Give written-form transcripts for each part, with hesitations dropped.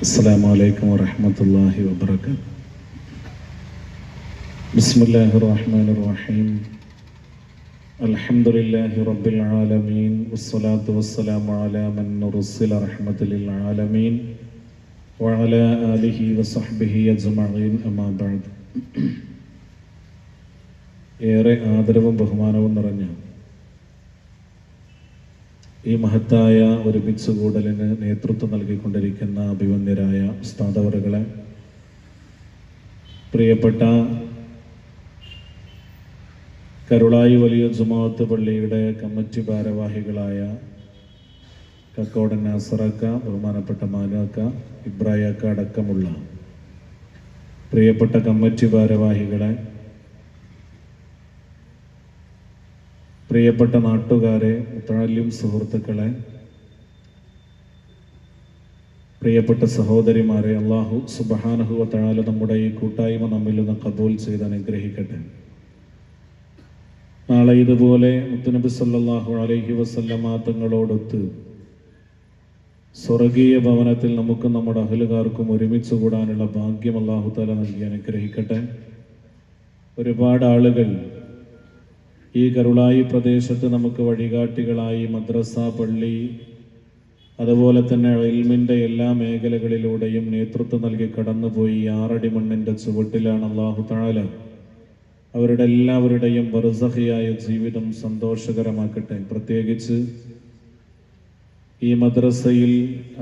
السلام عليكم ورحمة الله وبركاته. بسم الله الرحمن الرحيم. الحمد لله رب العالمين والصلاة والسلام على من أرسل رحمة للعالمين وعلى آله وصحبه أجمعين أما بعد. ഏറെ ആദരവും ബഹുമാനവും നിറഞ്ഞ ഈ മഹത്തായ ഒരുമിച്ച് കൂടലിന് നേതൃത്വം നൽകിക്കൊണ്ടിരിക്കുന്ന അഭിവന്ദ്യരായ ഉസ്താദവറുകളെ, പ്രിയപ്പെട്ട കരുളായി വലിയ ജുമാഅത്ത് പള്ളിയുടെ കമ്മിറ്റി ഭാരവാഹികളായ കക്കോടൻ നാസറക്ക, ബഹുമാനപ്പെട്ട മാനുക്ക, ഇബ്രാഹിക്ക അടക്കമുള്ള പ്രിയപ്പെട്ട കമ്മിറ്റി ഭാരവാഹികളെ, പ്രിയപ്പെട്ട നാട്ടുകാരെ, മുത്തഅല്ലിം സുഹൃത്തുക്കളെ, പ്രിയപ്പെട്ട സഹോദരിമാരെ, അല്ലാഹു സുബ്ഹാനഹു വ തആല നമ്മുടെ ഈ കൂട്ടായ്മ നമ്മിൽ നിന്ന് ഖബൂൽ ചെയ്ത് അനുഗ്രഹിക്കട്ടെ. നാളെ ഇതുപോലെ മുത്തുനബി സല്ലല്ലാഹു അലൈഹി വസല്ലമ തങ്ങളോടൊത്ത് സ്വർഗീയ ഭവനത്തിൽ നമുക്കും നമ്മുടെ അഹ്ലുകാർക്കും ഒരുമിച്ച് കൂടാനുള്ള ഭാഗ്യം അല്ലാഹു തആല നൽകി അനുഗ്രഹിക്കട്ടെ. ഒരുപാട് ആളുകൾ ഈ കരുളായി പ്രദേശത്ത് നമുക്ക് വഴികാട്ടികളായി മദ്രസ, പള്ളി, അതുപോലെ തന്നെ ഇൽമിൻ്റെ എല്ലാ മേഖലകളിലൂടെയും നേതൃത്വം നൽകി കടന്നുപോയി. 6 അടി മണ്ണിൻ്റെ ചുവട്ടിലാണ്. അല്ലാഹു തആല അവരുടെ എല്ലാവരുടെയും ബർസഖിയായ ജീവിതം സന്തോഷകരമാക്കട്ടെ. പ്രത്യേകിച്ച് ഈ മദ്രസയിൽ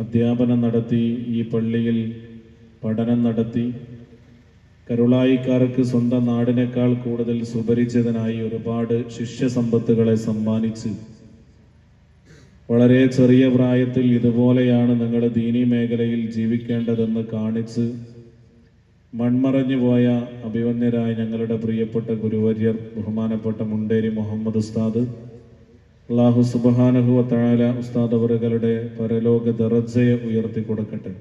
അധ്യാപനം നടത്തി, ഈ പള്ളിയിൽ പഠനം നടത്തി, കരുളായിക്കാർക്ക് സ്വന്തം നാടിനേക്കാൾ കൂടുതൽ സുപരിചിതനായി ഒരുപാട് ശിഷ്യസമ്പത്തുകളെ സമ്മാനിച്ച് വളരെ ചെറിയ പ്രായത്തിൽ ഇതുപോലെയാണ് നിങ്ങൾ ദീനീ മേഖലയിൽ ജീവിക്കേണ്ടതെന്ന് കാണിച്ച് മൺമറഞ്ഞു പോയ അഭിവന്യരായ ഞങ്ങളുടെ പ്രിയപ്പെട്ട ഗുരുവര്യർ, ബഹുമാനപ്പെട്ട മുണ്ടേരി മുഹമ്മദ് ഉസ്താദ്, അല്ലാഹു സുബ്ഹാനഹു വ തആല ഉസ്താദ് അവറുകളുടെ പരലോക ദറജയെ ഉയർത്തി കൊടുക്കട്ടെ.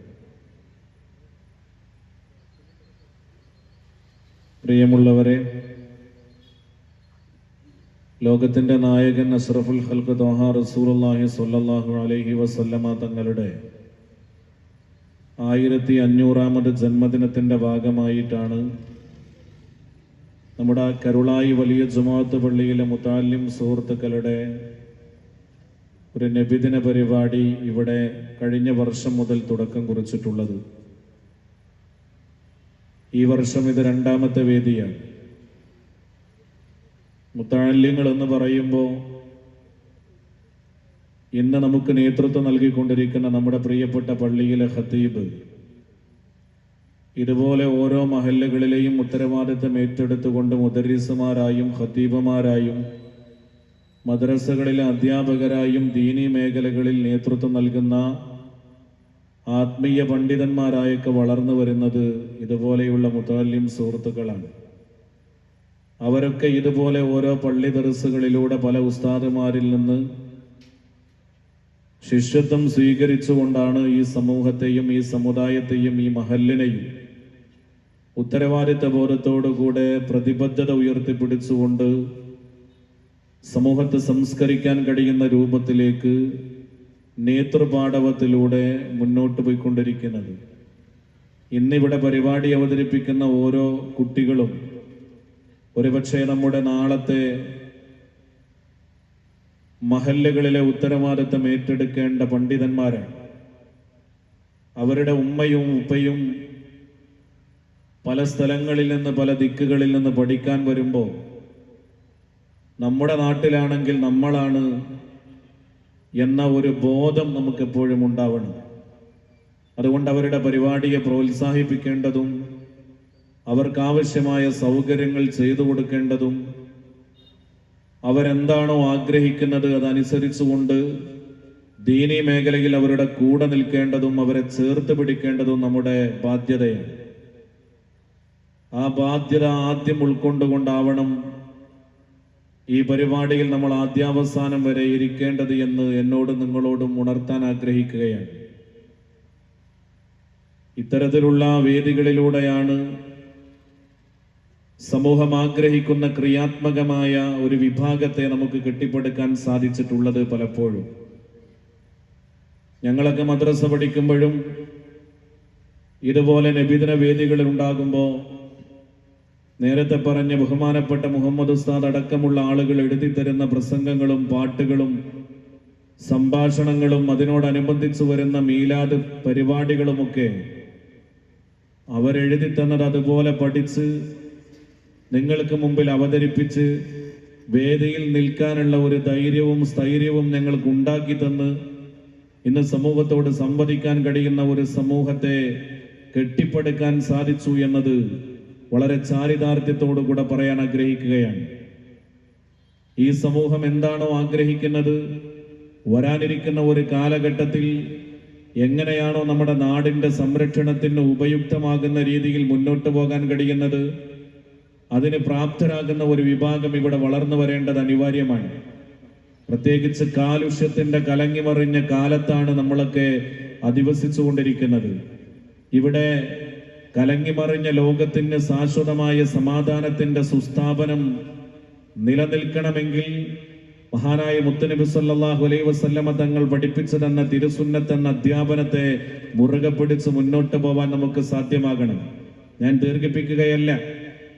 പ്രിയമുള്ളവരെ, ലോകത്തിൻ്റെ നായകൻ അഷ്റഫുൽ ഖൽഖ് ത്വാഹ റസൂലുള്ളാഹി സ്വല്ലല്ലാഹു അലൈഹി വസല്ലമ തങ്ങളുടെ 1500ാമത് ജന്മദിനത്തിൻ്റെ ഭാഗമായിട്ടാണ് നമ്മുടെ കരുളായി വലിയ ജുമാഅത്ത് പള്ളിയിലെ മുത്തഅല്ലിം സുഹൃത്തുക്കളുടെ ഒരു നബിദിന പരിപാടി ഇവിടെ കഴിഞ്ഞ വർഷം മുതൽ തുടക്കം കുറിച്ചിട്ടുള്ളത്. ഈ വർഷം ഇത് 2ാമത്തെ വേദിയാണ്. മുത്തഅല്ലിങ്ങൾ എന്ന് പറയുമ്പോൾ ഇന്ന് നമുക്ക് നേതൃത്വം നൽകിക്കൊണ്ടിരിക്കുന്ന നമ്മുടെ പ്രിയപ്പെട്ട പള്ളിയിലെ ഖതീബ് ഇതുപോലെ ഓരോ മഹല്ലുകളിലെയും ഉത്തരവാദിത്തം ഏറ്റെടുത്തുകൊണ്ട് മുദരിസുമാരായും ഖതീബുമാരായും മദ്രസകളിലെ അധ്യാപകരായും ദീനീ മേഖലകളിൽ നേതൃത്വം നൽകുന്ന ആത്മീയ പണ്ഡിതന്മാരായൊക്കെ വളർന്നു വരുന്നത് ഇതുപോലെയുള്ള മുത്തഅല്ലിം സുഹൃത്തുക്കളാണ്. അവരൊക്കെ ഇതുപോലെ ഓരോ പള്ളി ദർസുകളിലൂടെ പല ഉസ്താദുമാരിൽ നിന്ന് ശിഷ്യത്വം സ്വീകരിച്ചുകൊണ്ടാണ് ഈ സമൂഹത്തെയും ഈ സമുദായത്തെയും ഈ മഹല്ലിനെയും ഉത്തരവാദിത്ത ബോധത്തോടുകൂടെ പ്രതിബദ്ധത ഉയർത്തിപ്പിടിച്ചുകൊണ്ട് സമൂഹത്തെ സംസ്കരിക്കാൻ കഴിയുന്ന രൂപത്തിലേക്ക് നേതൃപാടവത്തിലൂടെ മുന്നോട്ട് പോയിക്കൊണ്ടിരിക്കുന്നത്. ഇന്നിവിടെ പരിപാടി അവതരിപ്പിക്കുന്ന ഓരോ കുട്ടികളും ഒരുപക്ഷെ നമ്മുടെ നാളത്തെ മഹല്ലുകളിലെ ഉത്തരവാദിത്തം ഏറ്റെടുക്കേണ്ട പണ്ഡിതന്മാരാണ്. അവരുടെ ഉമ്മയും ഉപ്പയും പല സ്ഥലങ്ങളിൽ നിന്ന്, പല ദിക്കുകളിൽ നിന്ന് പഠിക്കാൻ വരുമ്പോൾ നമ്മുടെ നാട്ടിലാണെങ്കിൽ നമ്മളാണ് എന്ന ഒരു ബോധം നമുക്കെപ്പോഴും ഉണ്ടാവണം. അതുകൊണ്ട് അവരുടെ പരിപാടിയെ പ്രോത്സാഹിപ്പിക്കേണ്ടതും അവർക്കാവശ്യമായ സൗകര്യങ്ങൾ ചെയ്തു കൊടുക്കേണ്ടതും അവരെന്താണോ ആഗ്രഹിക്കുന്നത് അതനുസരിച്ചുകൊണ്ട് ദീനീ മേഖലയിൽ അവരുടെ കൂടെ നിൽക്കേണ്ടതും അവരെ ചേർത്ത് പിടിക്കേണ്ടതും നമ്മുടെ ബാധ്യതയാണ്. ആ ബാധ്യത ആദ്യം ഉൾക്കൊണ്ടുകൊണ്ടാവണം ഈ പരിപാടിയിൽ നമ്മൾ ആദ്യാവസാനം വരെ ഇരിക്കേണ്ടത് എന്ന് എന്നോടും നിങ്ങളോടും ഉണർത്താൻ ആഗ്രഹിക്കുകയാണ്. ഇത്തരത്തിലുള്ള വേദികളിലൂടെയാണ് സമൂഹം ആഗ്രഹിക്കുന്ന ക്രിയാത്മകമായ ഒരു വിഭാഗത്തെ നമുക്ക് കെട്ടിപ്പടുക്കാൻ സാധിച്ചിട്ടുള്ളത്. പലപ്പോഴും ഞങ്ങളൊക്കെ മദ്രസ പഠിക്കുമ്പോഴും ഇതുപോലെ നബിദിന വേദികളിൽ ഉണ്ടാകുമ്പോൾ നേരത്തെ പറഞ്ഞ ബഹുമാനപ്പെട്ട മുഹമ്മദ് ഉസ്താദ് അടക്കമുള്ള ആളുകൾ എഴുതി തരുന്ന പ്രസംഗങ്ങളും പാട്ടുകളും സംഭാഷണങ്ങളും അതിനോടനുബന്ധിച്ച് വരുന്ന മീലാദ് പരിപാടികളുമൊക്കെ അവരെഴുതി തന്നത് അതുപോലെ പഠിച്ച് നിങ്ങൾക്ക് മുമ്പിൽ അവതരിപ്പിച്ച് വേദിയിൽ നിൽക്കാനുള്ള ഒരു ധൈര്യവും സ്ഥൈര്യവും ഞങ്ങൾക്ക് ഉണ്ടാക്കി തന്ന് ഇന്ന് സമൂഹത്തോട് സംവദിക്കാൻ കഴിയുന്ന ഒരു സമൂഹത്തെ കെട്ടിപ്പടുക്കാൻ സാധിച്ചു എന്നത് വളരെ ചാരിതാർത്ഥ്യത്തോടുകൂടെ പറയാൻ ആഗ്രഹിക്കുകയാണ്. ഈ സമൂഹം എന്താണോ ആഗ്രഹിക്കുന്നത്, വരാനിരിക്കുന്ന ഒരു കാലഘട്ടത്തിൽ എങ്ങനെയാണോ നമ്മുടെ നാടിന്റെ സംരക്ഷണത്തിന് ഉപയുക്തമാകുന്ന രീതിയിൽ മുന്നോട്ട് പോകാൻ കഴിയുന്നത്, അതിന് പ്രാപ്തരാകുന്ന ഒരു വിഭാഗം ഇവിടെ വളർന്നു വരേണ്ടത് അനിവാര്യമാണ്. പ്രത്യേകിച്ച് കാലുഷ്യത്തിന്റെ കലങ്ങിമറിഞ്ഞ കാലത്താണ് നമ്മളൊക്കെ അധിവസിച്ചുകൊണ്ടിരിക്കുന്നത്. ഇവിടെ കലങ്ങിമറിഞ്ഞ ലോകത്തിന് ശാശ്വതമായ സമാധാനത്തിന്റെ സുസ്ഥാപനം നിലനിൽക്കണമെങ്കിൽ മഹാനായ മുത്തുനബി സല്ലല്ലാഹു അലൈഹി വസല്ലമ തങ്ങൾ പഠിപ്പിച്ചു തന്ന തിരുസുന്നത്ത് എന്ന അധ്യാപനത്തെ മുറുകെ പിടിച്ച് മുന്നോട്ട് പോവാൻ നമുക്ക് സാധ്യമാകണം. ഞാൻ ദീർഘിപ്പിക്കുകയല്ല,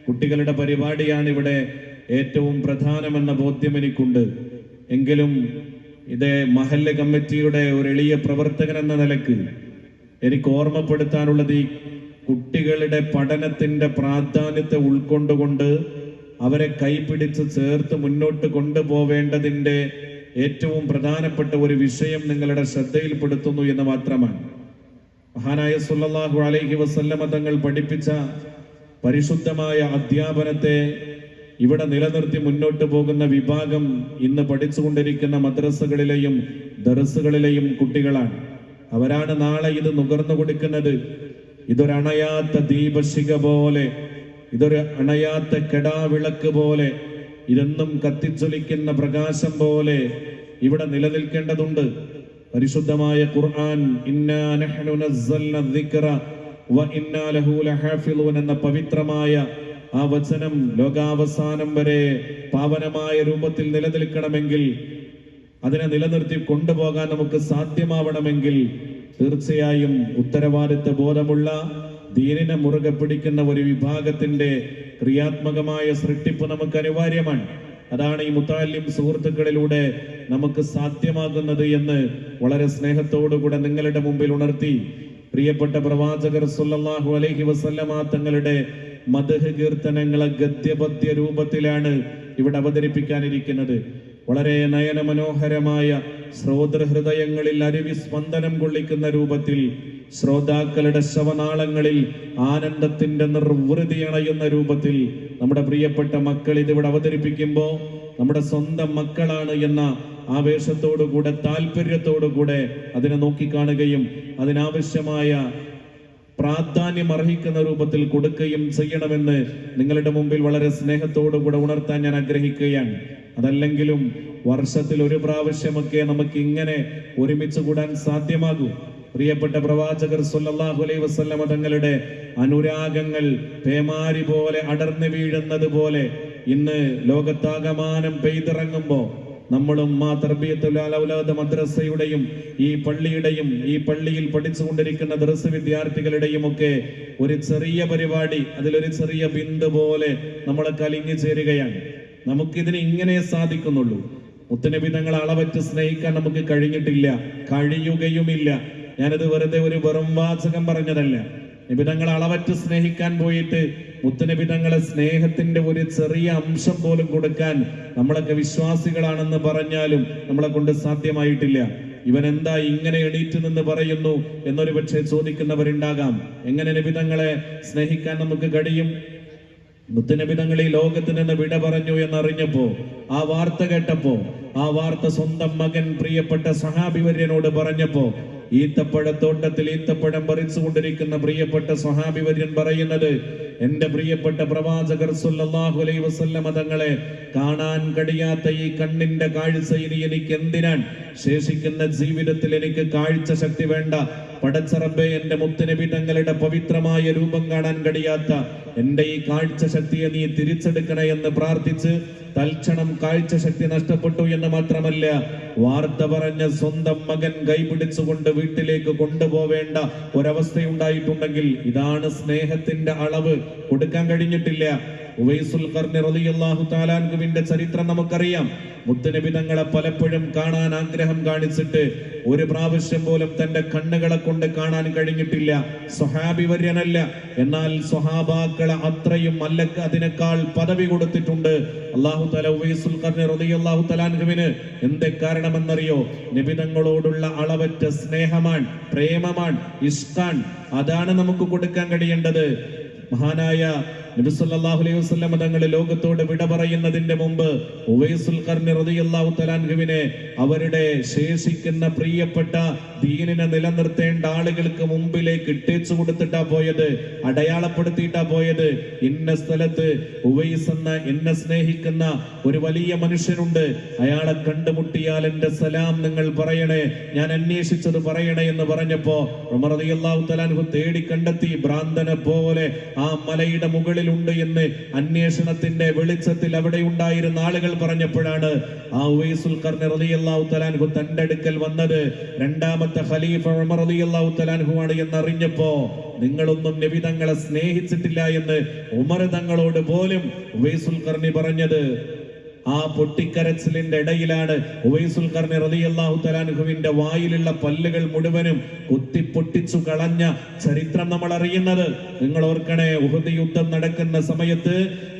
കുട്ടികളുടെ പരിപാടിയാണ് ഇവിടെ ഏറ്റവും പ്രധാനമെന്ന ബോധ്യം എനിക്കുണ്ട്. എങ്കിലും ഇത് മഹല്ല് കമ്മിറ്റിയുടെ ഒരു എളിയ പ്രവർത്തകൻ എന്ന നിലക്ക് എനിക്ക് ഓർമ്മപ്പെടുത്താനുള്ളത്, ഈ കുട്ടികളുടെ പഠനത്തിന്റെ പ്രാധാന്യത്തെ ഉൾക്കൊണ്ടുകൊണ്ട് അവരെ കൈപിടിച്ച് ചേർത്ത് മുന്നോട്ട് കൊണ്ടുപോവേണ്ടതിന്റെ ഏറ്റവും പ്രധാനപ്പെട്ട ഒരു വിഷയം നിങ്ങളുടെ ശ്രദ്ധയിൽപ്പെടുത്തുന്നു എന്ന് മാത്രമാണ്. മഹാനായ സല്ലല്ലാഹു അലൈഹി വസല്ലമ തങ്ങൾ പഠിപ്പിച്ച പരിശുദ്ധമായ അധ്യാപനത്തെ ഇവിടെ നിലനിർത്തി മുന്നോട്ട് പോകുന്ന വിഭാഗം ഇന്ന് പഠിച്ചുകൊണ്ടിരിക്കുന്ന മദ്രസകളിലെയും ദർസുകളിലെയും കുട്ടികളാണ്. അവരാണ് നാളെ ഇത് നുകർന്നു കൊടുക്കുന്നത്. ഇതൊരണയാത്ത ദീപശിഖ പോലെ, ഇതൊരു അണയാത്ത കെടാവിളക്ക് പോലെ, ഇതെന്നും കത്തിച്ചൊലിക്കുന്ന പ്രകാശം പോലെ ഇവിടെ നിലനിൽക്കേണ്ടതുണ്ട്. പരിശുദ്ധമായ ഖുർആൻ ഇന്നാ നഹ്നു നസ്സൽന ദിക്റ വ ഇന്നാ ലഹു ലഹാഫിളൂൻ എന്ന പവിത്രമായ ആ വചനം ലോകാവസാനം വരെ പാവനമായ രൂപത്തിൽ നിലനിൽക്കണമെങ്കിൽ, അതിനെ നിലനിർത്തി കൊണ്ടുപോകാൻ നമുക്ക് സാധ്യമാവണമെങ്കിൽ തീർച്ചയായും ഉത്തരവാദിത്വ ബോധമുള്ള ദീനിനെ മുറുകെ പിടിക്കുന്ന ഒരു വിഭാഗത്തിന്റെ ക്രിയാത്മകമായ സൃഷ്ടിപ്പ് നമുക്ക് അനിവാര്യമാണ്. അതാണ് ഈ മുത്തഅല്ലിം സുഹൃത്തുക്കളിലൂടെ നമുക്ക് സാധ്യമാകുന്നത് എന്ന് വളരെ സ്നേഹത്തോടുകൂടെ നിങ്ങളുടെ മുമ്പിൽ ഉണർത്തി പ്രിയപ്പെട്ട പ്രവാചകർ സല്ലല്ലാഹു അലൈഹി വസല്ലമ തങ്ങളുടെ മദ്ഹ് കീർത്തനങ്ങളെ ഗദ്യപദ്യ രൂപത്തിലാണ് ഇവിടെ അവതരിപ്പിക്കാനിരിക്കുന്നത്. വളരെ നയന മനോഹരമായ ശ്രോതൃഹൃദയങ്ങളിൽ അരുവിസ്പന്ദനം കൊള്ളിക്കുന്ന രൂപത്തിൽ, ശ്രോതാക്കളുടെ ശവനാളങ്ങളിൽ ആനന്ദത്തിന്റെ നിർവൃതി അണയുന്ന രൂപത്തിൽ നമ്മുടെ പ്രിയപ്പെട്ട മക്കൾ ഇതിവിടെ അവതരിപ്പിക്കുമ്പോൾ നമ്മുടെ സ്വന്തം മക്കളാണ് എന്ന ആവേശത്തോടുകൂടെ താല്പര്യത്തോടുകൂടെ അതിനെ നോക്കിക്കാണുകയും അതിനാവശ്യമായ പ്രാധാന്യം അർഹിക്കുന്ന രൂപത്തിൽ കൊടുക്കുകയും ചെയ്യണമെന്ന് നിങ്ങളുടെ മുമ്പിൽ വളരെ സ്നേഹത്തോടുകൂടെ ഉണർത്താൻ ഞാൻ ആഗ്രഹിക്കുകയാണ്. അതല്ലെങ്കിലും വർഷത്തിൽ ഒരു പ്രാവശ്യമൊക്കെ നമുക്ക് ഇങ്ങനെ ഒരുമിച്ച് കൂടാൻ സാധ്യമാകൂ. പ്രിയപ്പെട്ട പ്രവാചകർ സല്ലല്ലാഹു അലൈഹി വസല്ലമ തങ്ങളുടെ അനുരാഗങ്ങൾ പേമാരി പോലെ അടർന്നു വീഴുന്നത് പോലെ ഇന്ന് ലോകത്താകമാനം പെയ്തിറങ്ങുമ്പോൾ നമ്മളും ആ തർബിയത്തുൽ ഔലാദ് മദ്രസയുടെയും ഈ പള്ളിയുടെയും ഈ പള്ളിയിൽ പഠിച്ചുകൊണ്ടിരിക്കുന്ന ദർസ് വിദ്യാർത്ഥികളുടെയും ഒക്കെ ഒരു ചെറിയ പരിപാടി, അതിലൊരു ചെറിയ ബിന്ദു പോലെ നമ്മളെ കലിഞ്ഞു ചേരുകയാണ്. നമുക്കിതിന് ഇങ്ങനെ സാധിക്കുന്നുള്ളൂ. മുത്തുനബി തങ്ങളെ അളവറ്റ് സ്നേഹിക്കാൻ നമുക്ക് കഴിഞ്ഞിട്ടില്ല, കഴിയുകയുമില്ല. ഞാനത് വെറുതെ ഒരു വെറും വാചകം പറഞ്ഞതല്ല. നിബിതങ്ങളെ അളവറ്റ് സ്നേഹിക്കാൻ പോയിട്ട് മുത്തുനബി തങ്ങളെ സ്നേഹത്തിന്റെ ഒരു ചെറിയ അംശം പോലും കൊടുക്കാൻ നമ്മളൊക്കെ വിശ്വാസികളാണെന്ന് പറഞ്ഞാലും നമ്മളെ കൊണ്ട് സാധ്യമായിട്ടില്ല. ഇവൻ എന്താ ഇങ്ങനെ എണീറ്റ് നിന്ന് പറയുന്നു എന്നൊരു പക്ഷേ ചോദിക്കുന്നവരുണ്ടാകാം. എങ്ങനെ നബിതങ്ങളെ സ്നേഹിക്കാൻ നമുക്ക് കഴിയും? മുത്തുനബി തങ്ങൾ ഈ ലോകത്ത് നിന്ന് വിട പറഞ്ഞു എന്നറിഞ്ഞപ്പോ, ആ വാർത്ത കേട്ടപ്പോ, ആ വാർത്ത സ്വന്തം മകൻ പ്രിയപ്പെട്ട സ്വഹാബിവര്യനോട് പറഞ്ഞപ്പോ, ഈത്തപ്പഴത്തോട്ടത്തിൽ ഈത്തപ്പഴം പറിച്ചുകൊണ്ടിരിക്കുന്ന പ്രിയപ്പെട്ട സ്വഹാബിവര്യൻ പറയുന്നത്, എന്റെ പ്രിയപ്പെട്ട പ്രവാചകർ സല്ലല്ലാഹു അലൈഹി വസല്ലമ തങ്ങളെ കാണാൻ കഴിയാത്ത ഈ കണ്ണിന്റെ കാഴ്ച ഇനി എനിക്ക് എന്തിനാൻ? ശേഷിക്കുന്ന ജീവിതത്തിൽ എനിക്ക് കാഴ്ച ശക്തി വേണ്ട. പടച്ചറബേ, എന്റെ മുത്തുനബി തങ്ങളുടെ പവിത്രമായ രൂപം കാണാൻ കഴിയാത്ത എന്റെ ഈ കാഴ്ച ശക്തിയെ നീ തിരിച്ചെടുക്കണേ എന്ന് പ്രാർത്ഥിച്ച് തൽക്ഷണം കാഴ്ച ശക്തി നഷ്ടപ്പെട്ടു എന്ന് മാത്രമല്ല, വാർത്ത പറഞ്ഞ സ്വന്തം മകൻ കൈപിടിച്ചുകൊണ്ട് വീട്ടിലേക്ക് കൊണ്ടുപോവേണ്ട ഒരവസ്ഥയുണ്ടായിട്ടുണ്ടെങ്കിൽ ഇതാണ് സ്നേഹത്തിന്റെ അളവ്. കൊടുക്കാൻ കഴിഞ്ഞിട്ടില്ല. ഉവൈസുൽ ഖർനി റളിയല്ലാഹു തആല അൻഹുവിന്റെ ചരിത്രം നമുക്കറിയാം. മുത്തുനബി തങ്ങളെ പലപ്പോഴും കാണാൻ ആഗ്രഹം കാണിച്ചിട്ട് ഒരു പ്രാവശ്യം പോലും തന്റെ കണ്ണുകളെ കൊണ്ട് കാണാൻ കഴിഞ്ഞിട്ടില്ല. സ്വഹാബി വര്യനല്ല, എന്നാൽ സ്വഹാബാക്കളെ അത്രയും മല്ലക്ക് അതിനേക്കാൾ പദവി കൊടുത്തിട്ടുണ്ട് അല്ലാഹു തആല ഉവൈസുൽ ഖർനി റളിയല്ലാഹു തആല അൻഹുവിന്. എന്തേ കാരണമെന്നറിയോ? നബി തങ്ങളോടുള്ള അളവറ്റ സ്നേഹമാണ്, പ്രേമമാണ്, ഇഷ്കാൻ. അതാണ് നമുക്ക് കൊടുക്കാൻ കഴിയേണ്ടത്. മഹാനായ നബി സല്ലല്ലാഹു അലൈഹി വസല്ലം തങ്ങൾ ലോകത്തോട് വിട പറയുന്നതിന്റെ മുമ്പ് ഉവൈസുൽ ഖർനി റളിയല്ലാഹു തആല അൻഹുവിനെ അവരുടെ ശേഷിക്കുന്ന പ്രിയപ്പെട്ട ദീനിനെ നിലനിർത്തേണ്ട ആളുകൾക്ക് മുമ്പിലേക്ക് ഇട്ടേച്ചു കൊടുത്തിട്ടാ പോയത്, അടയാളപ്പെടുത്തിയിട്ടാ പോയത്. ഇന്ന സ്ഥലത്ത് ഉവൈസ് എന്ന എന്നെ സ്നേഹിക്കുന്ന ഒരു വലിയ മനുഷ്യനുണ്ട്, അയാളെ കണ്ടുമുട്ടിയാൽ എന്റെ സലാം നിങ്ങൾ പറയണേ, ഞാൻ അന്വേഷിച്ചത് പറയണേ എന്ന് പറഞ്ഞപ്പോ ഉമർ റളിയല്ലാഹു തആല അൻഹു തേടി കണ്ടെത്തി. ഭ്രാന്തനെ പോലെ ആ മലയുടെ മുകളിൽ ഉണ്ട് എന്ന് അന്വേഷണത്തിന്റെ വെളിച്ചത്തിൽ അവിടെ ഉണ്ടായിരുന്ന ആളുകൾ പറഞ്ഞപ്പോഴാണ് ആ ഉവൈസുൽ ഖർനി റളിയല്ലാഹു തആല അൻഹു തന്റെ അടുക്കൽ വന്നത്. രണ്ടാമത്തെ ഖലീഫ ഉമർ റളിയല്ലാഹു തആല അൻഹു ആണ് എന്നറിഞ്ഞപ്പോ, നിങ്ങളൊന്നും നബി തങ്ങളെ സ്നേഹിച്ചിട്ടില്ല എന്ന് ഉമർ തങ്ങളോട് പോലും ഉവൈസുൽ ഖർനി പറഞ്ഞത്. ആ പൊട്ടിക്കരച്ചിലിന്റെ ഇടയിലാണ് ഉവൈസുൽ ഖർനി റളിയല്ലാഹു തആല അൻഹുവിന്റെ വായിലുള്ള പല്ലുകൾ മുഴുവനും കുത്തിപ്പൊട്ടിച്ചു കളഞ്ഞ ചരിത്രം നമ്മൾ അറിയുന്നത്. നിങ്ങൾ ഓർക്കണേ, ഉഹദ് യുദ്ധം നടക്കുന്ന സമയത്ത്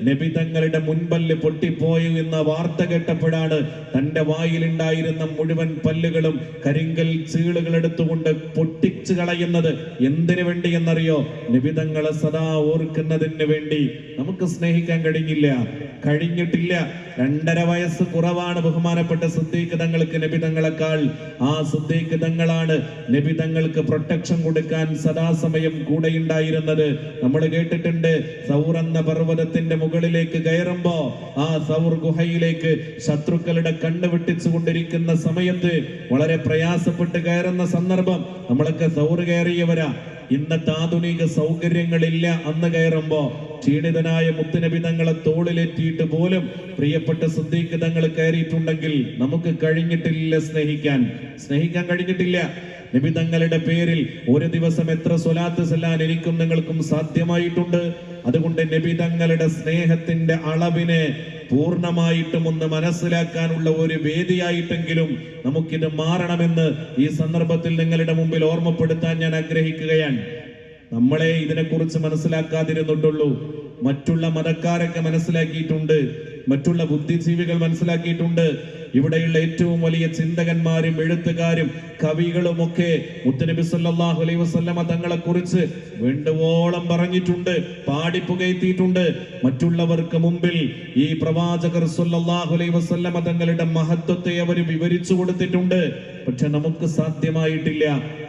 നബി തങ്ങളുടെ മുൻപല്ല് പൊട്ടിപ്പോയി എന്ന വാർത്ത കേട്ടപ്പോഴാണ് തന്റെ വായിലുണ്ടായിരുന്ന മുഴുവൻ പല്ലുകളും കരിങ്കൽ ചീളുകൾ എടുത്തുകൊണ്ട് പൊട്ടിച്ചു കളയുന്നത്. എന്തിനു വേണ്ടി എന്നറിയോ? നബി തങ്ങളെ സദാ ഓർക്കുന്നതിന് വേണ്ടി. നമുക്ക് സ്നേഹിക്കാൻ കഴിഞ്ഞിട്ടില്ല. 2.5 വയസ്സ് കുറവാണ് ബഹുമാനപ്പെട്ട സിദ്ദീഖ് തങ്ങൾക്ക് നബി തങ്ങളെക്കാൾ. ആ സിദ്ദീഖ് തങ്ങളാണ് നബി തങ്ങൾക്ക് പ്രൊട്ടക്ഷൻ കൊടുക്കാൻ സദാസമയം കൂടെ ഉണ്ടായിരുന്നത്. നമ്മൾ കേട്ടിട്ടുണ്ട്, സൗർ എന്ന പർവ്വതത്തിന്റെ മുകളിലേക്ക് കയറുമ്പോ ആ സൗർ ഗുഹയിലേക്ക് ശത്രുക്കളുടെ കണ്ണ് വെട്ടിച്ചു കൊണ്ടിരിക്കുന്ന സമയത്ത് വളരെ പ്രയാസപ്പെട്ട് കയറുന്ന സന്ദർഭം. നമ്മളൊക്കെ സൗർ കയറിയവരാ. ഇന്നത്തെ ആധുനിക സൗകര്യങ്ങളില്ല. അന്ന് കയറുമ്പോ ക്ഷീണിതനായ മുത്തുനബി തങ്ങളെ തോളിലെത്തിയിട്ട് പോലും പ്രിയപ്പെട്ട സിദ്ദീഖ് തങ്ങൾ കയറിയിട്ടുണ്ടെങ്കിൽ നമുക്ക് കഴിഞ്ഞിട്ടില്ല സ്നേഹിക്കാൻ കഴിഞ്ഞിട്ടില്ല. നബി തങ്ങളുടെ പേരിൽ ഒരു ദിവസം എത്ര സ്വലാത്ത് ചൊല്ലാൻ എനിക്കും നിങ്ങൾക്കും സാധ്യമായിട്ടുണ്ട്. അതുകൊണ്ട് നബി തങ്ങളുടെ സ്നേഹത്തിന്റെ അളവിനെ പൂർണ്ണമായിട്ടും ഒന്ന് മനസ്സിലാക്കാനുള്ള ഒരു വേദിയായിട്ടെങ്കിലും നമുക്കിത് മാറണമെന്ന് ഈ സന്ദർഭത്തിൽ നിങ്ങളുടെ മുമ്പിൽ ഓർമ്മപ്പെടുത്താൻ ഞാൻ ആഗ്രഹിക്കുകയാണ്. നമ്മളെ ഇതിനെക്കുറിച്ച് മനസ്സിലാക്കാതിരുന്നിട്ടുള്ളൂ. മറ്റുള്ള മതക്കാരൊക്കെ മനസ്സിലാക്കിയിട്ടുണ്ട്, മറ്റുള്ള ബുദ്ധിജീവികൾ മനസ്സിലാക്കിയിട്ടുണ്ട്. ഇവിടെയുള്ള ഏറ്റവും വലിയ ചിന്തകന്മാരും എഴുത്തുകാരും കവികളുമൊക്കെ മുത്തുനബി സല്ലല്ലാഹു അലൈഹി വസല്ലമ തങ്ങളെ കുറിച്ച് വേണ്ടുവോളം പറഞ്ഞിട്ടുണ്ട്, പാടിപ്പുകയറ്റിയിട്ടുണ്ട്. മറ്റുള്ളവർക്ക് മുമ്പിൽ ഈ പ്രവാചകർ സല്ലല്ലാഹു അലൈഹി വസല്ലമ തങ്ങളുടെ മഹത്വത്തെ അവർ വിവരിച്ചു കൊടുത്തിട്ടുണ്ട്. പക്ഷെ നമുക്ക് സാധ്യമായിട്ടില്ല.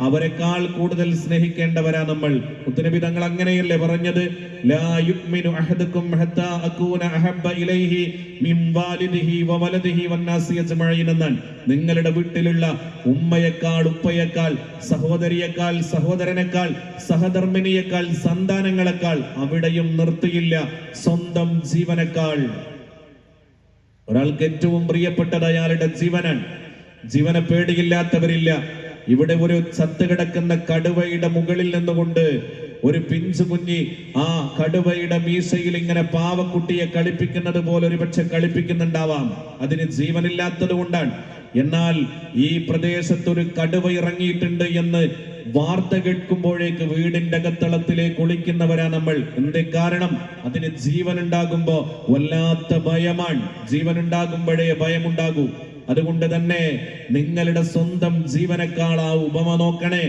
അവരെക്കാൾ കൂടുതൽ സ്നേഹിക്കേണ്ടവരാ നമ്മൾ. മുത്തുനബി തങ്ങൾ അങ്ങനെയല്ലേ പറഞ്ഞത്? ലാ യുഅ്മിനു അഹദുക്കും ഹത്താ അകൂന അഹബ്ബ ഇലൈഹി മിൻ വാലിദിഹി വവലദിഹി വന്നാസി അജ്മഈൻ എന്നാണ്. നിങ്ങളുടെ വീട്ടിലുള്ള ഉമ്മയേക്കാൾ, ഉപ്പയേക്കാൾ, സഹോദരിയേക്കാൾ, സഹോദരനേക്കാൾ, സഹധർമ്മിണിയേക്കാൾ, സന്താനങ്ങളെക്കാൾ, അവിടെയും നിർത്തിയില്ല, സ്വന്തം ജീവനേക്കാൾ. ഒരാൾക്ക് ഏറ്റവും പ്രിയപ്പെട്ടത് അയാളുടെ ജീവനാണ്. ജീവനെ പേടിയില്ലാത്തവരില്ല. ഇവിടെ ഒരു ചത്തുകിടക്കുന്ന കടുവയുടെ മുകളിൽ നിന്നുകൊണ്ട് ഒരു പിഞ്ചു കുഞ്ഞി ആ കടുവയുടെ മീശയിൽ ഇങ്ങനെ പാവക്കുട്ടിയെ കളിപ്പിക്കുന്നത് പോലെ ഒരുപക്ഷെ കളിപ്പിക്കുന്നുണ്ടാവാം. അതിന് ജീവനില്ലാത്തത് കൊണ്ടാണ്. എന്നാൽ ഈ പ്രദേശത്തൊരു കടുവ ഇറങ്ങിയിട്ടുണ്ട് എന്ന് വാർത്ത കേൾക്കുമ്പോഴേക്ക് വീടിന്റെ അകത്തളത്തിലേക്ക് ഒളിക്കുന്നവരാ നമ്മൾ. എന്തേ കാരണം? അതിന് ജീവൻ ഉണ്ടാകുമ്പോ വല്ലാത്ത ഭയമാണ്. ജീവൻ ഉണ്ടാകുമ്പോഴേ ഭയമുണ്ടാകൂ. അതുകൊണ്ട് തന്നെ നിങ്ങളുടെ സ്വന്തം ജീവനേക്കാൾ ആ ഉപമ നോക്കണേ.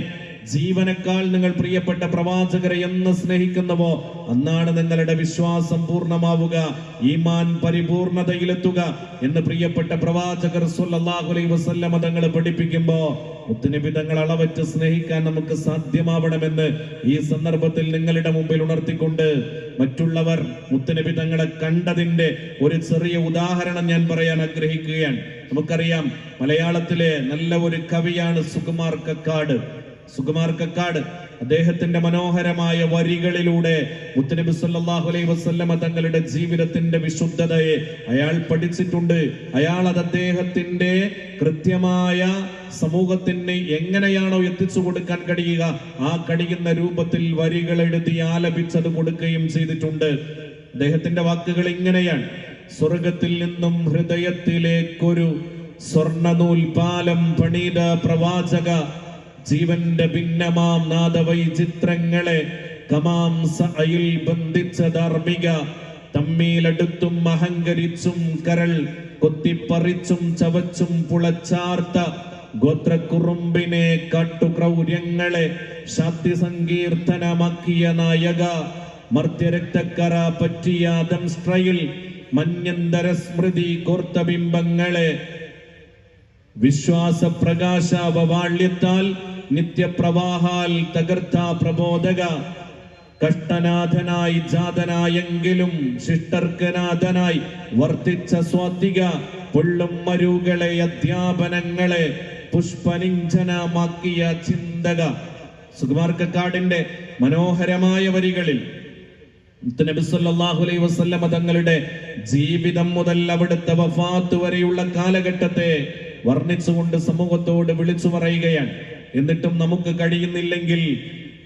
ജീവനേക്കാൾ നിങ്ങൾ പ്രിയപ്പെട്ട പ്രവാചകരെ എന്ന് സ്നേഹിക്കുന്നുവോ അന്നാണ് നിങ്ങളുടെ വിശ്വാസം പൂർണ്ണമാവുക, ഈമാൻ പരിപൂർണതയിലെത്തുക എന്ന് പ്രിയപ്പെട്ട പ്രവാചകർ സല്ലല്ലാഹു അലൈഹി വസല്ലമ തങ്ങൾ പഠിപ്പിക്കുമ്പോ മുത്തുനബി തങ്ങൾ അളവറ്റ് സ്നേഹിക്കാൻ നമുക്ക് സാധ്യമാവണമെന്ന് ഈ സന്ദർഭത്തിൽ നിങ്ങളുടെ മുമ്പിൽ ഉണർത്തിക്കൊണ്ട് മറ്റുള്ളവർ മുത്തുനബി തങ്ങളെ കണ്ടതിന്റെ ഒരു ചെറിയ ഉദാഹരണം ഞാൻ പറയാൻ ആഗ്രഹിക്കുകയാണ്. നമുക്കറിയാം, മലയാളത്തിലെ നല്ല ഒരു കവിയാണ് സുകുമാർ കക്കാട്. അദ്ദേഹത്തിന്റെ മനോഹരമായ വരികളിലൂടെ മുത്തുനബി സല്ലല്ലാഹു അലൈഹി വസല്ലമ തങ്ങളുടെ ജീവിതത്തിന്റെ വിശുദ്ധതയെ അയാൾ പഠിച്ചിട്ടുണ്ട്. അയാൾ അത് അദ്ദേഹത്തിന്റെ കൃത്യമായ സമൂഹത്തിന് എങ്ങനെയാണോ എത്തിച്ചു കൊടുക്കാൻ കഴിയുക, ആ കഴിയുന്ന രൂപത്തിൽ വരികൾ എഴുതി ആലപിച്ചത് കൊടുക്കുകയും ചെയ്തിട്ടുണ്ട്. അദ്ദേഹത്തിന്റെ വാക്കുകൾ ഇങ്ങനെയാണ്: സ്വർഗത്തിൽ നിന്നും ഹൃദയത്തിലേക്കൊരു സ്വർണ്ണനൂൽ പാലം പണിത പ്രവാചക, ജീവന്റെ ഭിന്നമാം നാദവൈചിത്രങ്ങളെ കമാംസയിൽ ബന്ധിച്ച ധാർമ്മിക, തമ്മീലടുത്തും അഹങ്കരിച്ചും കരൾ കൊത്തിപ്പറിച്ചും ചവച്ചും പുളച്ചാർത്ത ഗോത്രക്കുറുമ്പിനെ കാട്ടുക്രൗര്യങ്ങളെ ശാന്തി സങ്കീർത്തനമാക്കിയ നായക, മർത്യരക്തക്കറ പറ്റിയ ദംസ്ട്രയിൽ മഞ്ഞന്തര സ്മൃതി കോർത്ത ബിംബങ്ങളെ വിശ്വാസ പ്രകാശാവവാള്യത്താൽ നിത്യപ്രവാഹാൽ തകർത്ത പ്രബോധക, കഷ്ടനാഥനായി ജാതനായെങ്കിലും ശിഷ്ടർക്കനാഥനായി വർത്തിച്ച സ്വാതിക, പൊള്ളും മരുകളെ അധ്യാപനങ്ങളെ പുഷ്പനിഞ്ജനമാക്കിയ ചിന്തക. സുകുമാർ കക്കാടിന്റെ മനോഹരമായ വരികളിൽ നബി സല്ലല്ലാഹു അലൈഹി വസല്ലമ തങ്ങളുടെ ജീവിതം മുതൽ അവിടുത്തെ വഫാത്ത് വരെയുള്ള കാലഘട്ടത്തെ വർണ്ണിച്ചുകൊണ്ട് സമൂഹത്തോട് വിളിച്ചു പറയുകയാണ്. എന്നിട്ടും നമുക്ക് കഴിയുന്നില്ലെങ്കിൽ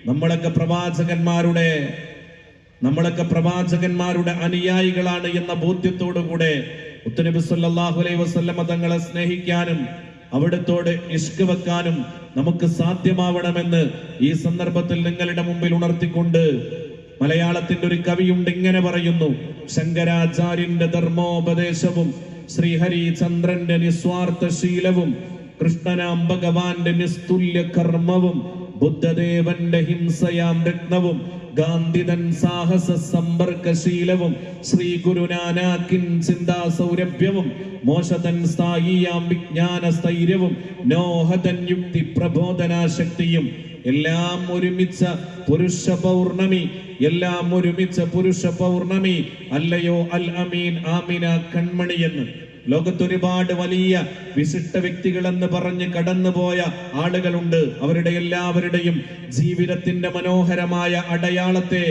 നമ്മളൊക്കെ പ്രവാചകന്മാരുടെ അനുയായികളാണ് എന്ന ബോധ്യത്തോടുകൂടെ മുത്തുനബി സല്ലല്ലാഹു അലൈഹി വസല്ലമ തങ്ങളെ സ്നേഹിക്കാനും അവിടത്തോട് ഇഷ്ക് വെക്കാനും നമുക്ക് സാധ്യമാവണമെന്ന് ഈ സന്ദർഭത്തിൽ നിങ്ങളുടെ മുമ്പിൽ ഉണർത്തിക്കൊണ്ട് മലയാളത്തിന്റെ ഒരു കവിയുണ്ട്, ഇങ്ങനെ പറയുന്നു: ശങ്കരാചാര്യന്റെ ധർമ്മോപദേശവും ശ്രീഹരിചന്ദ്രന്റെ നിസ്വാർത്ഥ ശീലവും കൃഷ്ണനാം ഭഗവാന്റെ നിസ്തുല്യ കർമ്മവും ബുദ്ധദേവന്റെ ഹിംസയാം രത്നവും ഗാന്ധിതൻ സാഹസ സമ്പർക്കശീലവും ശ്രീ ഗുരുനാനാക്കിൻ ചിന്താ സൗരഭ്യവും മോശതൻ സ്ഥായിയാം വിജ്ഞാന സ്ഥൈര്യവും നോഹതൻ യുക്തി പ്രബോധനാശക്തിയും എല്ലാം ഒരുമിച്ച പുരുഷ പൗർണമി അല്ലയോ അൽ അമീൻ ആമിന കൺമണി എന്ന്. ലോകത്തൊരുപാട് വലിയ വിശിഷ്ട വ്യക്തികൾ എന്ന് പറഞ്ഞ് കടന്നുപോയ ആളുകളുണ്ട്. അവരുടെ എല്ലാവരുടെയും ജീവിതത്തിന്റെ മനോഹരമായ അടയാളത്തെ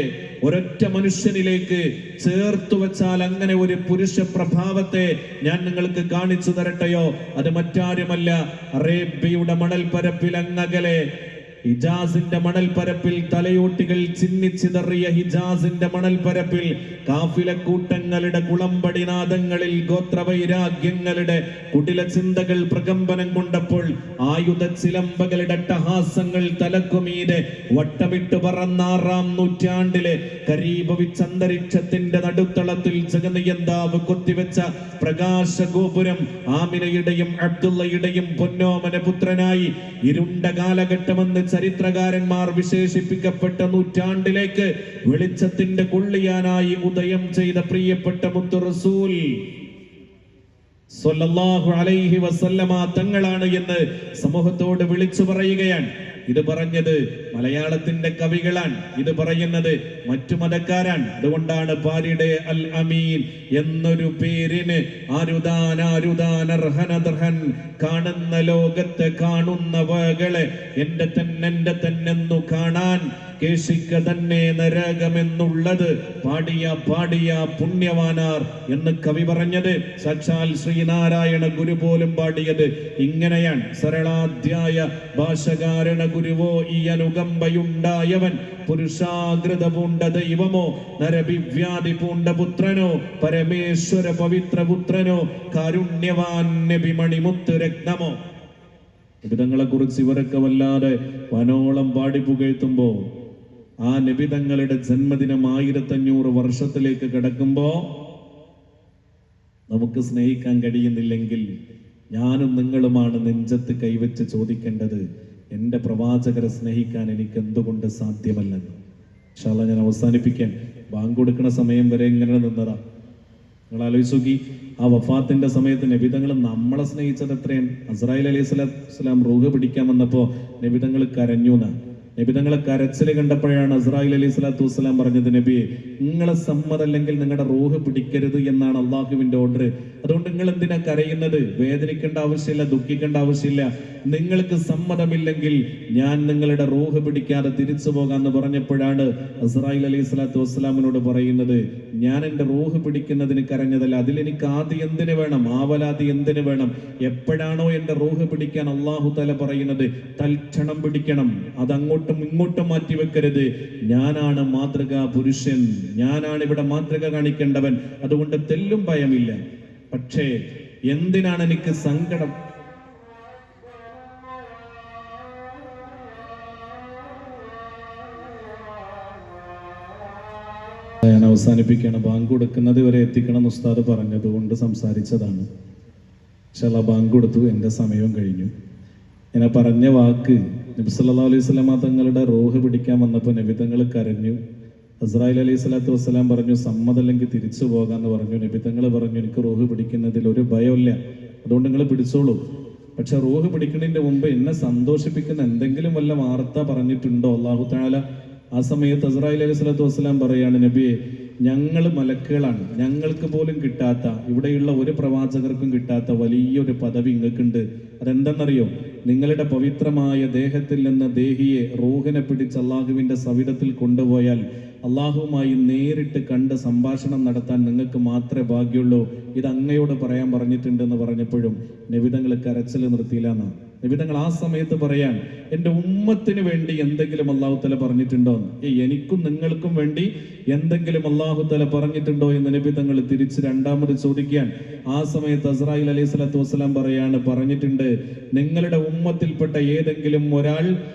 ഒരൊറ്റ മനുഷ്യനിലേക്ക് ചേർത്തു വെച്ചാൽ അങ്ങനെ ഒരു പുരുഷ പ്രഭാവത്തെ ഞാൻ നിങ്ങൾക്ക് കാണിച്ചു തരട്ടെയോ? അത് മറ്റാരുമല്ല, അറേബ്യയുടെ മണൽപ്പരപ്പിൽ അങ്ങകലെ ഹിജാസിന്റെ മണൽപ്പരപ്പിൽ തലയോട്ടികൾ ചിന്നിച്ചിതറിയ ഹിജാസിന്റെ മണൽപ്പരപ്പിൽ കാഫിലക്കൂട്ടങ്ങളുടെ കുളമ്പടിനാദങ്ങളിൽ ഗോത്രവൈരാഗ്യങ്ങളുടെ കുടില ചിന്തകൾ പ്രകമ്പനം കൊണ്ടപ്പോൾ ആയുധ ചിലമ്പകളുടെ അട്ടഹാസങ്ങൾ തലക്കുമീതെ വട്ടമിട്ട് പറന്ന 6-ാം നൂറ്റാണ്ടിലെ കരീഭവിച്ചന്തരീക്ഷത്തിന്റെ നടുത്തളത്തിൽ ജഗനിയന്താവ് കൊത്തിവെച്ച പ്രകാശ ഗോപുരം ആമിനയുടെയും അബ്ദുള്ളയുടെയും പൊന്നോമന പുത്രനായി ഇരുണ്ട കാലഘട്ടമെന്ന് ചരിത്രകാരന്മാർ വിശേഷിപ്പിക്കപ്പെട്ട നൂറ്റാണ്ടിലേക്ക് വെളിച്ചത്തിന്റെ കൊള്ളിയാനായി ഉദയം ചെയ്ത പ്രിയപ്പെട്ട മുത്തു റസൂൽ സ്വല്ലല്ലാഹു അലൈഹി വസല്ലമ തങ്ങളാണ് എന്ന് സമൂഹത്തോട് വിളിച്ചു പറയുകയാണ്. ഇത് പറഞ്ഞത് മലയാളത്തിന്റെ കവികളാണ്, ഇത് പറയുന്നത് മറ്റു മതക്കാരാണ്. അതുകൊണ്ടാണ് പാരിയുടെ അൽ അമീൻ എന്നൊരു പേരിന് ആരുദാനർഹനദർഹൻ കാണുന്ന ലോകത്തെ കാണുന്നവകളെ എന്റെ തന്നെന്നു കാണാൻ കേശിക്ക തന്നെ നരകമെന്നുള്ളത് പാടിയ പുണ്യവാനാർ എന്ന് കവി പറഞ്ഞത്. സാക്ഷാൽ ശ്രീനാരായണ ഗുരു പോലും പാടിയത് ഇങ്ങനെയാണ്: സരളാധ്യായ ഭാഷകാരണ ഗുരുവോ ഈ അനുകമ്പയുണ്ടായവൻ, പുരുഷാകൃത പൂണ്ട ദൈവമോ നരവിവ്യാധി പൂണ്ട പുത്രനോ പരമേശ്വര പവിത്ര പുത്രനോ കാരുണ്യവാൻ നബിമണിമുത്ത് രത്നമോ. നിബിതങ്ങളെ കുറിച്ച് ഇവരൊക്കെ വല്ലാതെ വനോളം പാടി പുകഴ്ത്തുമ്പോ ആ നിബിതങ്ങളുടെ ജന്മദിനം 1500 വർഷത്തിലേക്ക് കിടക്കുമ്പോ നമുക്ക് സ്നേഹിക്കാൻ കഴിയുന്നില്ലെങ്കിൽ ഞാനും നിങ്ങളുമാണ് നെഞ്ചത്ത് കൈവച്ച് ചോദിക്കേണ്ടത്, എന്റെ പ്രവാചകരെ സ്നേഹിക്കാൻ എനിക്ക് എന്തുകൊണ്ട് സാധ്യമല്ലെന്ന്. ഇൻഷാ അല്ലാഹ് ഞാൻ അവസാനിപ്പിക്കാൻ ബാങ്ക് കൊടുക്കുന്ന സമയം വരെ ഇങ്ങനെ നിന്നതാ. നിങ്ങൾ ആലോചിച്ച് നോക്കി, ആ വഫാത്തിന്റെ സമയത്ത് നബിതങ്ങൾ നമ്മളെ സ്നേഹിച്ചത് എത്രയാണ്? അസ്രായിൽ അലൈഹി സ്വലാം റൂഹ് പിടിക്കാൻ വന്നപ്പോ നബിതങ്ങൾ കരഞ്ഞു എന്നാ. നബിതങ്ങളെ കരച്ചില് കണ്ടപ്പോഴാണ് അസ്രായിൽ അലൈഹി സ്വലാത്തു വസ്സലാം പറഞ്ഞത്, നബിയെ നിങ്ങളെ സമ്മതല്ലെങ്കിൽ നിങ്ങളുടെ റൂഹ് പിടിക്കരുത് എന്നാണ് അള്ളാഹുവിന്റെ ഓർഡർ. അതുകൊണ്ട് നിങ്ങൾ എന്തിനാ കരയുന്നത്? വേദനിക്കേണ്ട ആവശ്യമില്ല, ദുഃഖിക്കേണ്ട ആവശ്യമില്ല. നിങ്ങൾക്ക് സമ്മതമില്ലെങ്കിൽ ഞാൻ നിങ്ങളുടെ റൂഹ് പിടിക്കാതെ തിരിച്ചു പോകാന്ന് പറഞ്ഞപ്പോഴാണ് ഇസ്രായേൽ അലൈഹി സ്വലാത്തു വസ്സലാമിനോട് പറയുന്നത്, ഞാൻ എൻ്റെ റൂഹ് പിടിക്കുന്നതിന് കരഞ്ഞതല്ല, അതിലെനിക്ക് ആദി എന്തിനു വേണം, ആവലാതി എന്തിനു വേണം? എപ്പോഴാണോ എൻ്റെ റൂഹ് പിടിക്കാൻ അള്ളാഹു തആല പറയുന്നത് തൽക്ഷണം പിടിക്കണം, അതങ്ങോട്ടും ഇങ്ങോട്ടും മാറ്റി വെക്കരുത്. ഞാനാണ് മാതൃകാ പുരുഷൻ, ഞാനാണ് ഇവിടെ മാതൃക കാണിക്കേണ്ടവൻ. അതുകൊണ്ട് തെല്ലും ഭയമില്ല. പക്ഷേ എന്തിനാണ് എനിക്ക് സങ്കടം? ഞാൻ അവസാനിപ്പിക്കുകയാണ്. ബാങ്ക് കൊടുക്കുന്നത് വരെ എത്തിക്കണം ഉസ്താദ് പറഞ്ഞതുകൊണ്ട് സംസാരിച്ചതാണ്. ഇൻഷാല്ലാ ബാങ്ക് കൊടുത്തു, എൻ്റെ സമയവും കഴിഞ്ഞു. ഞാൻ പറഞ്ഞ വാക്ക്, നബി സല്ലല്ലാഹു അലൈഹി വസല്ലമ തങ്ങളുടെ റൂഹ് പിടിക്കാൻ വന്നപ്പോൾ നബി തങ്ങൾ കരഞ്ഞു. ഇസ്രായേൽ അലൈഹി സ്വലാത്തു വസ്സലാം പറഞ്ഞു സമ്മതല്ലെങ്കിൽ തിരിച്ചു പോകാന്ന് പറഞ്ഞു. നബി തങ്ങൾ പറഞ്ഞു എനിക്ക് റൂഹ് പിടിക്കുന്നതിൽ ഒരു ഭയമില്ല, അതുകൊണ്ട് നിങ്ങൾ പിടിച്ചോളൂ. പക്ഷെ റൂഹ് പിടിക്കുന്നതിന്റെ മുമ്പ് എന്നെ സന്തോഷിപ്പിക്കുന്ന എന്തെങ്കിലും വല്ല വാർത്ത പറഞ്ഞിട്ടുണ്ടോ അല്ലാഹു തആല? ആ സമയത്ത് ഇസ്രായേൽ അലൈഹി സ്വലാത്തു വസ്സലാം പറയാണ്, നബിയെ ഞങ്ങൾ മലക്കുകളാണ്, ഞങ്ങൾക്ക് പോലും കിട്ടാത്ത, ഇവിടെയുള്ള ഒരു പ്രവാചകർക്കും കിട്ടാത്ത വലിയൊരു പദവി നിങ്ങൾക്കുണ്ട്. അതെന്തെന്നറിയോ? നിങ്ങളുടെ പവിത്രമായ ദേഹത്തിൽ നിന്ന് ദേഹിയെ റൂഹിനെ പിടിച്ച് അള്ളാഹുവിന്റെ സവിധത്തിൽ കൊണ്ടുപോയാൽ അള്ളാഹുവുമായി നേരിട്ട് കണ്ട് സംഭാഷണം നടത്താൻ നിങ്ങൾക്ക് മാത്രമേ ഭാഗ്യമുള്ളൂ. ഇത് അങ്ങയോട് പറയാൻ പറഞ്ഞിട്ടുണ്ടെന്ന് പറഞ്ഞപ്പോഴും നബിതങ്ങൾ കരച്ചിൽ നിർത്തിയില്ല എന്നാണ്. നബിതങ്ങൾ ആ സമയത്ത് പറയാൻ, എൻ്റെ ഉമ്മത്തിന് വേണ്ടി എന്തെങ്കിലും അള്ളാഹു തആല പറഞ്ഞിട്ടുണ്ടോ? എനിക്കും നിങ്ങൾക്കും വേണ്ടി എന്തെങ്കിലും അള്ളാഹു തആല പറഞ്ഞിട്ടുണ്ടോ എന്ന് നബിതങ്ങൾ തിരിച്ച് രണ്ടാമത് ചോദിക്കാൻ. ആ സമയത്ത് ഇസ്രായേൽ അലൈഹി സ്വലാത്തു വസ്സലാം പറയാണ്, പറഞ്ഞിട്ടുണ്ട്, നിങ്ങളുടെ ഉമ്മത്തിൽപ്പെട്ട ഏതെങ്കിലും ഒരാൾ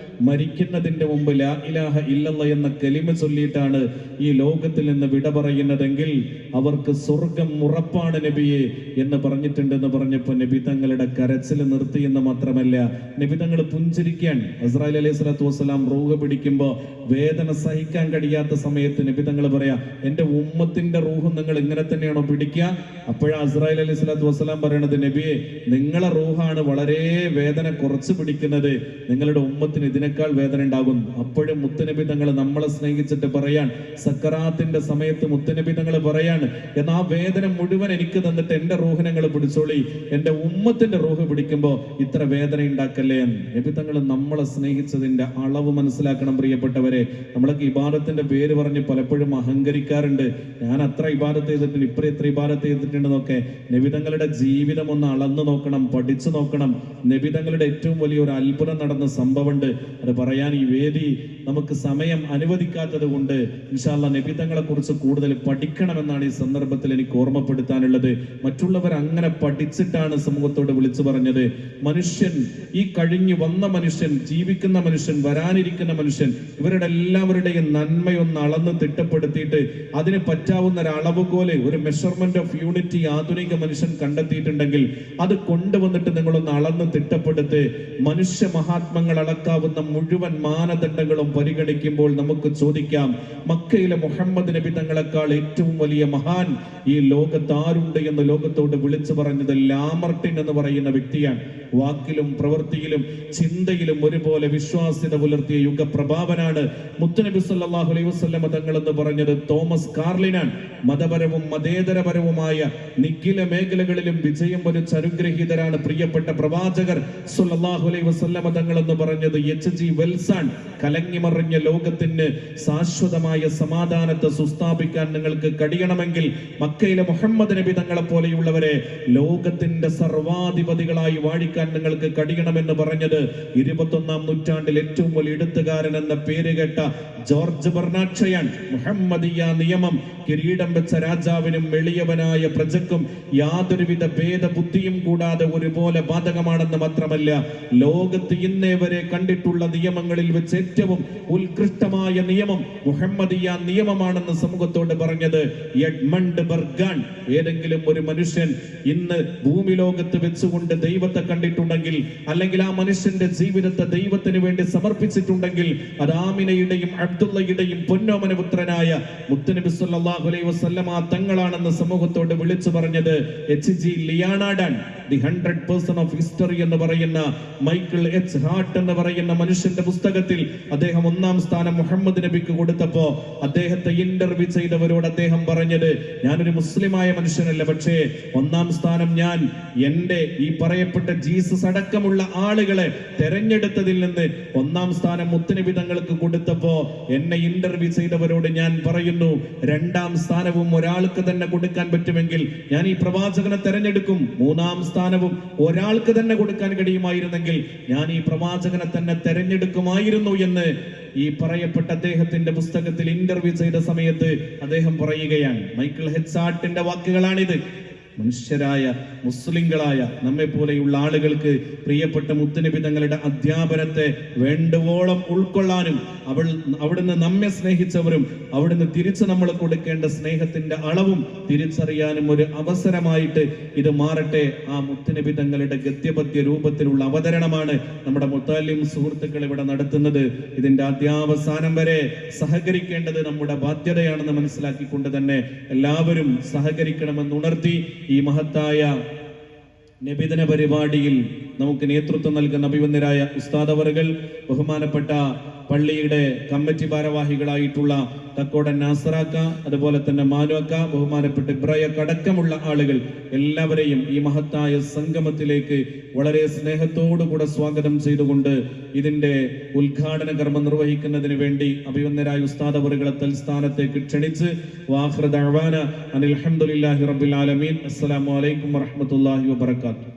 മരിക്കുന്നതിന്റെ മുമ്പ് ലാ ഇലാഹ ഇല്ലല്ലാഹ് എന്ന കലിമ ചൊല്ലിയിട്ടാണ് ഈ ലോകത്തിൽ നിന്ന് വിട പറയുന്നതെങ്കിൽ അവർക്ക് സ്വർഗം ഉറപ്പാണ് നബിയെ എന്ന് പറഞ്ഞിട്ടുണ്ടെന്ന് പറഞ്ഞപ്പോൾ നബി തങ്ങളുടെ കരച്ചിൽ നിർത്തി എന്ന് മാത്രമല്ല, നബി തങ്ങൾ പുഞ്ചിരിക്കാൻ. ഇസ്രായേൽ അലൈഹി സ്വലാത്തു വസ്സലാം റൂഹ് പിടിക്കുമ്പോൾ വേദന സഹിക്കാൻ കഴിയാത്ത സമയത്ത് നബി തങ്ങൾ പറയാ, എൻ്റെ ഉമ്മത്തിന്റെ റൂഹ് നിങ്ങൾ ഇങ്ങനെ തന്നെയാണോ പിടിക്കുക? അപ്പോഴാ ഇസ്രായേൽ അലൈഹി സ്വലാത്തു വസ്സലാം പറയണത്, നബിയെ നിങ്ങളെ റൂഹാണ് വളരെ വേദന കുറച്ച് പിടിക്കുന്നത്, നിങ്ങളുടെ ഉമ്മത്തിന് ഇതിനേക്കാൾ വേദന ഉണ്ടാകും. അപ്പോഴും മുത്തുനബി തങ്ങൾ നമ്മളെ സ്നേഹിച്ചിട്ട് പറയാൻ, സക്കറാത്തിന്റെ സമയത്ത് മുത്തുനബി തങ്ങൾ പറയാണ്, എന്നാ ആ വേദന മുഴുവൻ എനിക്ക് തന്നിട്ട് എൻ്റെ റൂഹ് നിങ്ങൾ പിടിച്ചോളി, എൻ്റെ ഉമ്മത്തിന്റെ റൂഹ് പിടിക്കുമ്പോ ഇത്ര വേദന ഉണ്ടാക്കല്ലേ എന്ന്. നബി തങ്ങൾ നമ്മളെ സ്നേഹിച്ചതിന്റെ അളവ് മനസ്സിലാക്കണം പ്രിയപ്പെട്ടവരെ. നമ്മളൊക്കെ ഇബാദത്തിന്റെ പേര് പറഞ്ഞ് പലപ്പോഴും അഹങ്കരിക്കാറുണ്ട്. ഞാൻ അത്ര ഇബാദത്ത് ചെയ്തിട്ടുണ്ട്, ഇപ്പുറം എത്ര ഇബാദത്ത് ചെയ്തിട്ടുണ്ടെന്നൊക്കെ. നബിതങ്ങളുടെ ജീവിതം ഒന്ന് അളന്നു നോക്കണം, പഠിച്ചു നോക്കണം. നബിതങ്ങളുടെ ഏറ്റവും വലിയൊരു അത്ഭുതം നടന്ന സംഭവമുണ്ട്. അത് പറയാൻ ഈ വേദി നമുക്ക് സമയം അനുവദിക്കാത്തത് കൊണ്ട് ഇൻഷാ അല്ലാഹ് നബിതങ്ങളെ കുറിച്ച് കൂടുതൽ പഠിക്കണമെന്നാണ് ഈ സന്ദർഭത്തിൽ എനിക്ക് ഓർമ്മപ്പെടുത്താനുള്ളത്. മറ്റുള്ളവർ അങ്ങനെ പഠിച്ചിട്ടാണ് സമൂഹത്തോട് വിളിച്ചു പറഞ്ഞത്. മനുഷ്യൻ, ഈ കഴിഞ്ഞു വന്ന മനുഷ്യൻ, ജീവിക്കുന്ന മനുഷ്യൻ, വരാനിരിക്കുന്ന മനുഷ്യൻ, ഇവരുടെ എല്ലാവരുടെയും നന്മയൊന്ന് അളന്ന് തിട്ടപ്പെടുത്തിയിട്ട് അതിന് പറ്റാവുന്ന ഒരു അളവുകോല്, ഒരു മെഷർമെന്റ് ഓഫ് യൂണിറ്റി ആധുനിക മനുഷ്യൻ കണ്ടെത്തിയിട്ടുണ്ടെങ്കിൽ അത് കൊണ്ടുവന്നിട്ട് നിങ്ങളൊന്ന് അളന്ന് തിട്ടപ്പെടുത്ത്. മനുഷ്യ മഹാത്മങ്ങൾ അളക്കാവുന്ന മുഴുവൻ മാനദണ്ഡങ്ങളും പരിഗണിക്കുമ്പോൾ നമുക്ക് ചോദിക്കാം, മക്കയിലെ മുഹമ്മദ് നബി തങ്ങളെക്കാൾ ഏറ്റവും വലിയ മഹാൻ ഈ ലോകത്ത് ആരുണ്ട് എന്ന് ലോകത്തോട് വിളിച്ചു പറഞ്ഞത് ലാമർട്ടിൻ എന്ന് പറയുന്ന വ്യക്തിയാണ്. വാക്കിലും പ്രവൃത്തിയിലും ചിന്തയിലും ഒരുപോലെ വിശ്വാസ്യത പുലർത്തിയ യുഗപ്രഭാവനാണ് മുത്തുനബി സല്ലല്ലാഹു അലൈഹി വസല്ലം തങ്ങൾ എന്ന് പറഞ്ഞത് തോമസ് കാർലിനാണ്. മതപരവും മതേതരപരവുമായ നിഖില മേഖലകളിലും വിജയം വരിച്ച അനുഗ്രഹീതരാണ് പ്രിയപ്പെട്ട പ്രവാചകർ സല്ലല്ലാഹു അലൈഹി വസല്ലം തങ്ങൾ എന്ന് പറഞ്ഞത് എച്ച്.ജി. വെൽസാൻ. കലങ്ങിമറിഞ്ഞ ലോകത്തിന് ശാശ്വതമായ സമാധാനത്തെ സുസ്ഥാപിക്കാൻ നിങ്ങൾക്ക് കഴിയണമെങ്കിൽ മക്കയിലെ മുഹമ്മദ് നബി തങ്ങളെ പോലെയുള്ളവരെ ലോകത്തിന്റെ സർവാധിപതികളായി വാഴിക്കാൻ നിങ്ങൾക്ക് കഴിയണമെന്ന് പറഞ്ഞത് 21-ാം നൂറ്റാണ്ടിൽ ഏറ്റവും വലിയ എഴുത്തുകാരൻ എന്ന പേര് കേട്ട ജോർജ് ബെർണാക്ഷയാണ്. മുഹമ്മദിയ നിയമം കിരീടം വെച്ച രാജാവിനും എളിയവനായ പ്രജക്കും യാതൊരുവിധ ഭേദബുദ്ധിയും കൂടാതെ ഒരുപോലെ ബാധകമാണെന്ന് മാത്രമല്ല, ലോകത്ത് ഇന്നേ വരെ കണ്ടിട്ടുള്ള നിയമങ്ങളിൽ വെച്ച് ഏറ്റവും ഉത്കൃഷ്ടമായ നിയമം മുഹമ്മദിയ നിയമമാണെന്ന് സമൂഹത്തോട് പറഞ്ഞത് എഡ്മണ്ട് ബർഗാൻ. ഏതെങ്കിലും ഒരു മനുഷ്യൻ ഇന്ന് ഭൂമി ലോകത്ത് വെച്ചുകൊണ്ട് ദൈവത്തെ കണ്ടിട്ടുണ്ടെങ്കിൽ, അല്ലെങ്കിൽ ആ മനുഷ്യന്റെ ജീവിതത്തെ ദൈവത്തിന് വേണ്ടി സമർപ്പിച്ചിട്ടുണ്ടെങ്കിൽ, അത് ആമിനയുടെയും അബ്ദുള്ളയുടെയും പൊന്നോമന പുത്രനായ മുത്തുനബി സല്ലല്ലാഹു അലൈഹി വസല്ലമ തങ്ങളാണെന്ന് സമൂഹത്തോട് വിളിച്ചു പറഞ്ഞത് എച്ച്.ജി. ലിയാനാർഡാണ്. ദി 100% ഓഫ് ഹിസ്റ്ററി എന്ന് പറയുന്ന മൈക്കിൾ എച്ച് ഹാർട്ട് എന്ന് പറയുന്ന മനുഷ്യന്റെ പുസ്തകത്തിൽ അദ്ദേഹം 1-ാം സ്ഥാനം മുഹമ്മദ് നബിക്ക് കൊടുത്തപ്പോ അദ്ദേഹത്തെ ഇന്റർവ്യൂ ചെയ്തവരോട് അദ്ദേഹം പറഞ്ഞത്, ഞാനൊരു മുസ്ലിമായ മനുഷ്യനല്ല, പക്ഷേ 1-ാം സ്ഥാനം ഞാൻ എന്റെ ഈ പറയപ്പെട്ട ജീസസ് അടക്കമുള്ള ആളുകളെ തെരഞ്ഞെടുത്തതിൽ നിന്ന് 1-ാം സ്ഥാനം മുത്തുനബി തങ്ങൾക്ക് കൊടുത്തപ്പോ എന്നെ ഇന്റർവ്യൂ ചെയ്തവരോട് ഞാൻ പറയുന്നു, 2-ാം സ്ഥാനവും ഒരാൾക്ക് തന്നെ കൊടുക്കാൻ പറ്റുമെങ്കിൽ ഞാൻ ഈ പ്രവാചകനെ തെരഞ്ഞെടുക്കും. 3-ാം സ്ഥാനവും ഒരാൾക്ക് തന്നെ കൊടുക്കാൻ കഴിയുമായിരുന്നെങ്കിൽ ഞാൻ ഈ പ്രവാചകനെ തന്നെ തെരഞ്ഞെടുക്കുമായിരുന്നു എന്ന് ഈ പറയപ്പെട്ട അദ്ദേഹത്തിന്റെ പുസ്തകത്തിൽ ഇന്റർവ്യൂ ചെയ്ത സമയത്ത് അദ്ദേഹം പറയുകയാണ്. മൈക്കിൾ എച്ച് ഹാർട്ടിന്റെ വാക്കുകളാണിത്. മനുഷ്യരായ മുസ്ലിങ്ങളായ നമ്മെ പോലെയുള്ള ആളുകൾക്ക് പ്രിയപ്പെട്ട മുത്തുനബി തങ്ങളുടെ അധ്യാപനത്തെ വേണ്ടുവോളം ഉൾക്കൊള്ളാനും അവിടുന്ന് നമ്മെ സ്നേഹിച്ചവരും അവിടുന്ന് തിരിച്ചു നമ്മൾ കൊടുക്കേണ്ട സ്നേഹത്തിന്റെ അളവും തിരിച്ചറിയാനും ഒരു അവസരമായിട്ട് ഇത് മാറട്ടെ. ആ മുത്തുനബി തങ്ങളുടെ ഗദ്യപദ്യ രൂപത്തിലുള്ള അവതരണമാണ് നമ്മുടെ മുത്തല്ലിം സുഹൃത്തുക്കൾ ഇവിടെ നടത്തുന്നത്. ഇതിന്റെ അധ്യാവസാനം വരെ സഹകരിക്കേണ്ടത് നമ്മുടെ ബാധ്യതയാണെന്ന് മനസ്സിലാക്കിക്കൊണ്ട് തന്നെ എല്ലാവരും സഹകരിക്കണമെന്ന് ഉണർത്തി ഈ മഹത്തായ നബിദിന പരിപാടിയിൽ നമുക്ക് നേതൃത്വം നൽകുന്ന അഭിവന്ദരായ ഉസ്താദ് അവറുകൾ, ബഹുമാനപ്പെട്ട പള്ളിയുടെ കമ്മിറ്റി ഭാരവാഹികളായിട്ടുള്ള കക്കോടൻ നാസറാക്ക, അതുപോലെ തന്നെ മാനുക്ക, ബഹുമാനപ്പെട്ട ഇബ്രാഹിം അടക്കമുള്ള ആളുകൾ എല്ലാവരെയും ഈ മഹത്തായ സംഗമത്തിലേക്ക് വളരെ സ്നേഹത്തോടുകൂടെ സ്വാഗതം ചെയ്തുകൊണ്ട് ഇതിന്റെ ഉദ്ഘാടന കർമ്മം നിർവഹിക്കുന്നതിന് വേണ്ടി അഭിവന്ദരായ ഉസ്താദ് അവറുകളെ തൽസ്ഥാനത്തേക്ക് ക്ഷണിച്ച് വാഖിറു ദഅ്വാന അനിൽ ഹംദുലില്ലാഹി റബ്ബിൽ ആലമീൻ. അസ്സലാമു അലൈക്കും വറഹ്മത്തുള്ളാഹി വബറകാതുഹു.